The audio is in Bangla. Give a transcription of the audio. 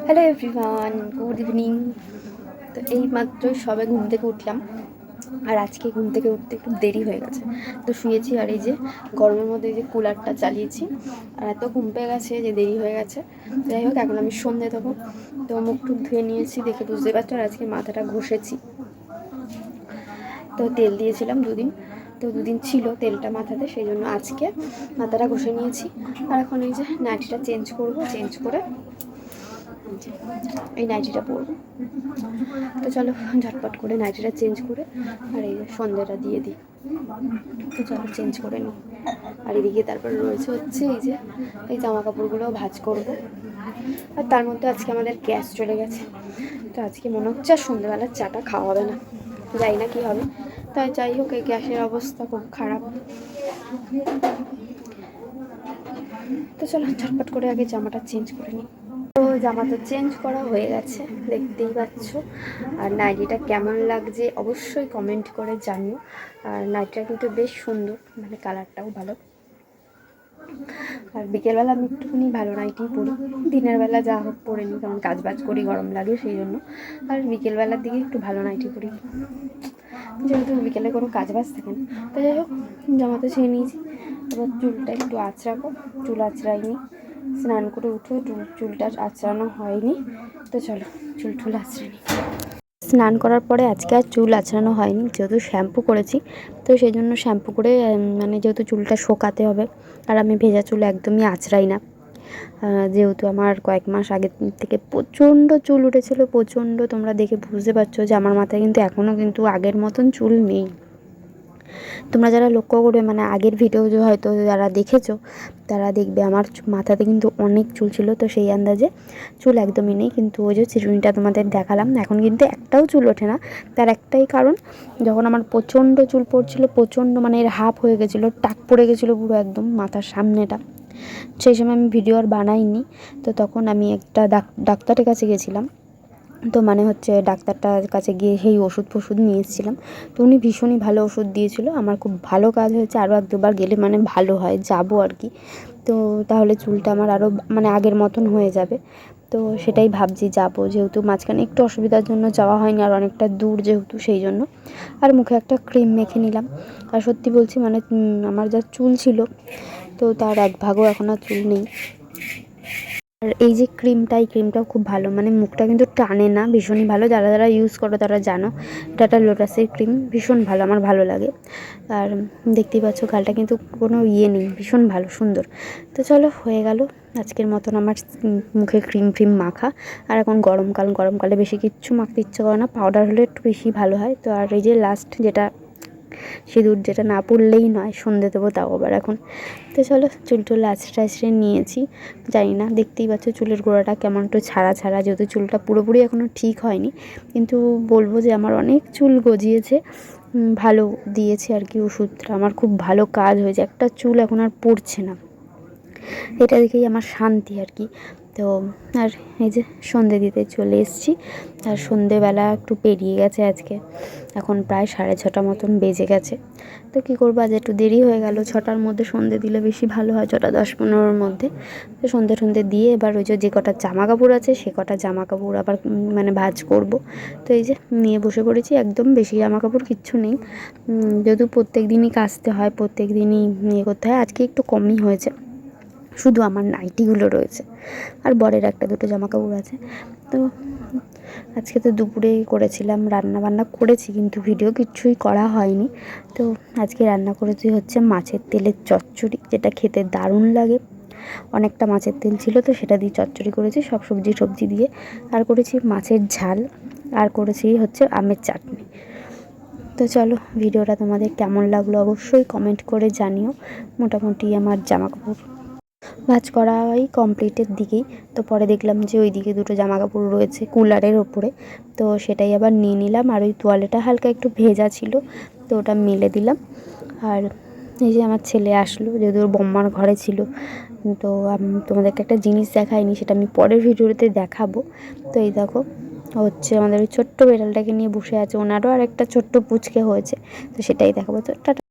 Hello everyone, good evening. তো এই মাত্রই সবে ঘুম থেকে উঠলাম। আর আজকে ঘুম থেকে উঠতে একটু দেরি হয়ে গেছে, তো শুয়েছি। আর এই যে গরমের মধ্যে এই যে কুলারটা চালিয়েছি, আর এত ঘুম পেয়ে গেছে যে দেরি হয়ে গেছে। যাই হোক, এখন আমি সন্ধে দেবো, তো মুখ টুক ধুয়ে নিয়েছি, দেখে বুঝতে পারছো। আর আজকে মাথাটা ঘষেছি, তো তেল দিয়েছিলাম দুদিন ছিল তেলটা মাথাতে, সেই জন্য আজকে মাথাটা ঘষে নিয়েছি। আর এখন এই যে নাইটিটা চেঞ্জ করব, চেঞ্জ করে এই নাইটিটা পরবো। তো চলো ঝটপট করে নাইটিটা চেঞ্জ করে আর এই সন্ধ্যাটা দিয়ে দিই। তো চলো চেঞ্জ করে নিই। আর এদিকে তারপরে রয়েছে হচ্ছে এই জামা কাপড়গুলোও ভাঁজ করব। আর তার মধ্যে আজকে আমাদের গ্যাস চলে গেছে, তো আজকে মনে হচ্ছে আর সন্ধ্যেবেলার চাটা খাওয়া হবে না, যাই না কি হবে। তাই যাই হোক, এই গ্যাসের অবস্থা খুব খারাপ। তো চলো ঝটপট করে আগে জামাটা চেঞ্জ করে নিই। তো জামা তো চেঞ্জ করা হয়ে গেছে, দেখতেই পাচ্ছ। আর নাইটিটা কেমন লাগছে অবশ্যই কমেন্ট করে জানিও। আর নাইটিটা কিন্তু বেশ সুন্দর, মানে কালারটাও ভালো। আর বিকেলবেলা আমি একটুখানি ভালো নাইটি পরি, দিনের বেলা যা হোক পরে নিই, কারণ কাজ বাজ করি, গরম লাগে সেই জন্য। আর বিকেলবেলার দিকে একটু ভালো নাইটি পরি, যেহেতু বিকেলে কোনো কাজ বাজ থাকে না। তো যাই হোক, জামা তো ছেড়ে নিয়েছি, এবার চুলটা একটু আঁচড়াবো। চুল আঁচড়াইনি, স্নান করে উঠেও চুলটা আঁচড়ানো হয়নি। তো চলো চুল টুল আঁচড়ে নিই। স্নান করার পরে আজকে আর চুল আঁচড়ানো হয়নি, যেহেতু শ্যাম্পু করেছি। তো সেই জন্য শ্যাম্পু করে মানে যেহেতু চুলটা শোকাতে হবে, আর আমি ভেজা চুল একদমই আঁচড়াই না। যেহেতু আমার কয়েক মাস আগে থেকে প্রচণ্ড চুল উঠেছিল, প্রচণ্ড। তোমরা দেখে বুঝতে পারছো যে আমার মাথায় কিন্তু এখনও কিন্তু আগের মতন চুল নেই। তোমরা যারা লক্ষ্য করবে, মানে আগের ভিডিও হয়তো যারা দেখেছো তারা দেখবে আমার মাথাতে কিন্তু অনেক চুল ছিল, তো সেই আন্দাজে চুল একদমই নেই। কিন্তু ওই যে চিরুনিটা তোমাদের দেখালাম, এখন কিন্তু একটাও চুল ওঠে না। তার একটাই কারণ, যখন আমার প্রচণ্ড চুল পড়ছিল, প্রচণ্ড মানে এর হাফ হয়ে গেছিলো, টাক পড়ে গেছিলো পুরো একদম মাথার সামনেটা, সেই সময় আমি ভিডিও আর বানাইনি। তো তখন আমি একটা ডাক্তারের কাছে গেছিলাম। তো মানে হচ্ছে ডাক্তারটার কাছে গিয়ে সেই ওষুধ ফষুধ নিয়ে এসেছিলাম। তো উনি ভীষণই ভালো ওষুধ দিয়েছিল, আমার খুব ভালো কাজ হয়েছে। আরও এক দুবার গেলে মানে ভালো হয়, যাবো আর কি। তো তাহলে চুলটা আমার আরও মানে আগের মতন হয়ে যাবে। তো সেটাই ভাবছি, যাবো, যেহেতু মাঝখানে একটু অসুবিধার জন্য যাওয়া হয়নি, আর অনেকটা দূর যেহেতু সেই জন্য। আর মুখে একটা ক্রিম মেখে নিলাম। আর সত্যি বলছি, মানে আমার যা চুল ছিল, তো তার এক ভাগও এখন আর চুল নেই। আর এই যে ক্রিমটাও খুব ভালো, মানে মুখটা কিন্তু টানে না, ভীষণই ভালো। যারা যারা ইউজ করো তারা জানো, এটা একটা লোটাসের ক্রিম, ভীষণ ভালো, আমার ভালো লাগে। আর দেখতেই পাচ্ছ গালটা কিন্তু কোনো ইয়ে নেই, ভীষণ ভালো, সুন্দর। তো চলো, হয়ে গেল আজকের মতন আমার মুখে ক্রিম মাখা। আর এখন গরমকালে বেশি কিচ্ছু মাখতে ইচ্ছে করে না, পাউডার হলে একটু বেশি ভালো হয়। তো আর এই যে লাস্ট যেটা সিঁদুর, যেটা না পড়লেই নয়, সন্ধে দেবো তাও আবার এখন। তো চলো চুল টুল আঁচড়ে নিয়েছি। জানি না, দেখতেই পাচ্ছ চুলের গোড়াটা কেমন একটু ছাড়া, যেহেতু চুলটা পুরোপুরি এখনও ঠিক হয়নি। কিন্তু বলবো যে আমার অনেক চুল গজিয়েছে, ভালো দিয়েছে আর কি ওষুধটা, আমার খুব ভালো কাজ হয়েছে, একটা চুল এখন আর পড়ছে না। এটা দেখেই আমার শান্তি আর কি। তো আর এই যে সন্ধে দিতে চলে এসেছি। আর সন্ধেবেলা একটু পেরিয়ে গেছে আজকে, এখন প্রায় 6:30 মতন বেজে গেছে। তো কী করবো, আজ একটু দেরি হয়ে গেল। 6টার মধ্যে সন্ধে দিলে বেশি ভালো হয়, 6টা 10-15-র মধ্যে। তো সন্ধে দিয়ে এবার ওই যে কটা জামা কাপড় আছে, সে কটা জামা কাপড় আবার মানে ভাঁজ করব। তো এই যে নিয়ে বসে পড়েছি, একদম বেশি জামা কাপড় কিচ্ছু নেই, যেহেতু প্রত্যেক দিনই কাচতে হয়, প্রত্যেক দিনই ইয়ে করতে হয়। আজকে একটু কমই হয়েছে, শুধু আমার নাইটিগুলো রয়েছে, আর বরের একটা দুটো জামা কাপড় আছে। তো আজকে তো দুপুরেই করেছিলাম, রান্না করেছি, কিন্তু ভিডিও কিচ্ছুই করা হয়নি। তো আজকে রান্না করেছি হচ্ছে মাছের তেলের চচ্চড়ি, যেটা খেতে দারুণ লাগে। অনেকটা মাছের তেল ছিল, তো সেটা দিয়ে চচ্চড়ি করেছি, সব সবজি দিয়ে। আর করেছি মাছের ঝাল, আর করেছি হচ্ছে আমের চাটনি। তো চলো, ভিডিওটা তোমাদের কেমন লাগলো অবশ্যই কমেন্ট করে জানিও। মোটামুটি আমার জামা কাপড় ভাঁজ করাই কমপ্লিটের দিকেই। তো পরে দেখলাম যে ওই দিকে দুটো জামা কাপড় রয়েছে কুলারের ওপরে, তো সেটাই আবার নিয়ে নিলাম। আর ওই তোয়ালেটা হালকা একটু ভেজা ছিল, তো ওটা মেলে দিলাম। আর এই যে আমার ছেলে আসলো, যেহেতু ওর বম্মার ঘরে ছিল। তো আমি তোমাদেরকে একটা জিনিস দেখাইনি, সেটা আমি পরের ভিডিওতে দেখাবো। তো এই দেখো, হচ্ছে আমাদের ওই ছোট্ট বেড়ালটাকে নিয়ে বসে আছে, ওনারও আর একটা ছোট্ট পুচকে হয়েছে, তো সেটাই দেখাবো। তো টাটা।